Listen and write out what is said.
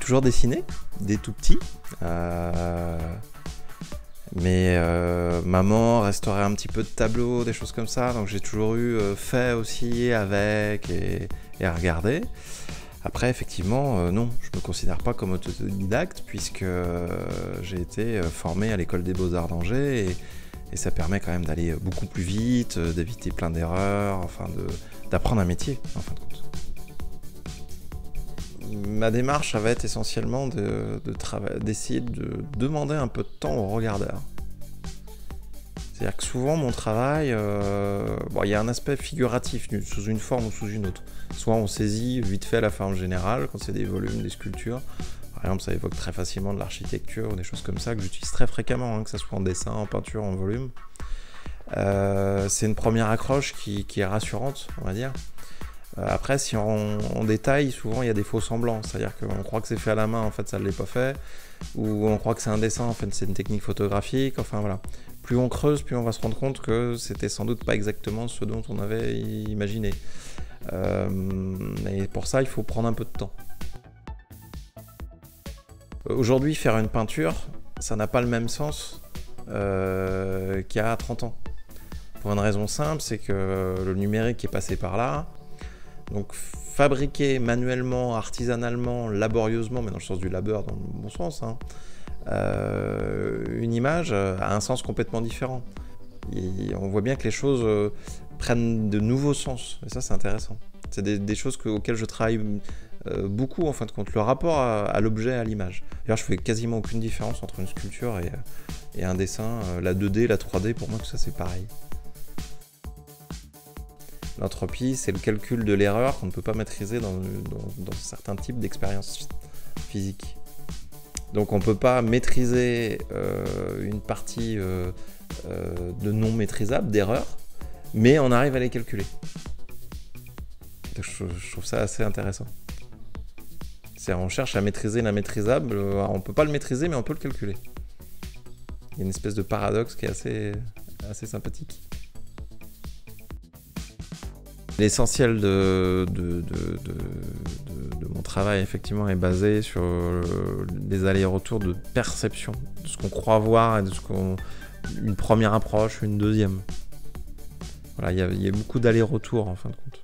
toujours dessiné, dès tout petit. Mais maman restaurait un petit peu de tableaux, des choses comme ça. Donc j'ai toujours eu fait aussi avec et à regarder. Après, effectivement, non, je ne me considère pas comme autodidacte puisque j'ai été formé à l'école des Beaux-Arts d'Angers et ça permet quand même d'aller beaucoup plus vite, d'éviter plein d'erreurs, enfin d'apprendre un métier, en fin de compte. Ma démarche, ça va être essentiellement d'essayer de demander un peu de temps au regardeur. C'est-à-dire que souvent, mon travail, il y a un aspect figuratif sous une forme ou sous une autre. Soit on saisit vite fait la forme générale, quand c'est des volumes, des sculptures. Par exemple, ça évoque très facilement de l'architecture ou des choses comme ça que j'utilise très fréquemment, que ce soit en dessin, en peinture, en volume. C'est une première accroche qui est rassurante, on va dire. Après, si on détaille, souvent il y a des faux semblants. C'est-à-dire qu'on croit que c'est fait à la main, en fait ça ne l'est pas fait. Ou on croit que c'est un dessin, en fait c'est une technique photographique. Enfin voilà. Plus on creuse, plus on va se rendre compte que c'était sans doute pas exactement ce dont on avait imaginé. Et pour ça, il faut prendre un peu de temps. Aujourd'hui, faire une peinture, ça n'a pas le même sens qu'il y a 30 ans. Pour une raison simple, c'est que le numérique est passé par là. Donc fabriquer manuellement, artisanalement, laborieusement, mais dans le sens du labeur, dans le bon sens, une image a un sens complètement différent. Et on voit bien que les choses prennent de nouveaux sens, et ça c'est intéressant. C'est des choses auxquelles je travaille beaucoup en fin de compte, le rapport à l'objet, à l'image. D'ailleurs je fais quasiment aucune différence entre une sculpture et un dessin, la 2D, la 3D, pour moi tout ça c'est pareil. L'entropie, c'est le calcul de l'erreur qu'on ne peut pas maîtriser dans certains types d'expériences physiques. Donc on ne peut pas maîtriser une partie de non maîtrisable, d'erreur, mais on arrive à les calculer. Donc, je trouve ça assez intéressant. On cherche à maîtriser l'immaîtrisable, on ne peut pas le maîtriser, mais on peut le calculer. Il y a une espèce de paradoxe qui est assez sympathique. L'essentiel de mon travail, effectivement, est basé sur les allers-retours de perception, de ce qu'on croit voir et de une première approche, une deuxième. Voilà, il y a beaucoup d'allers-retours, en fin de compte.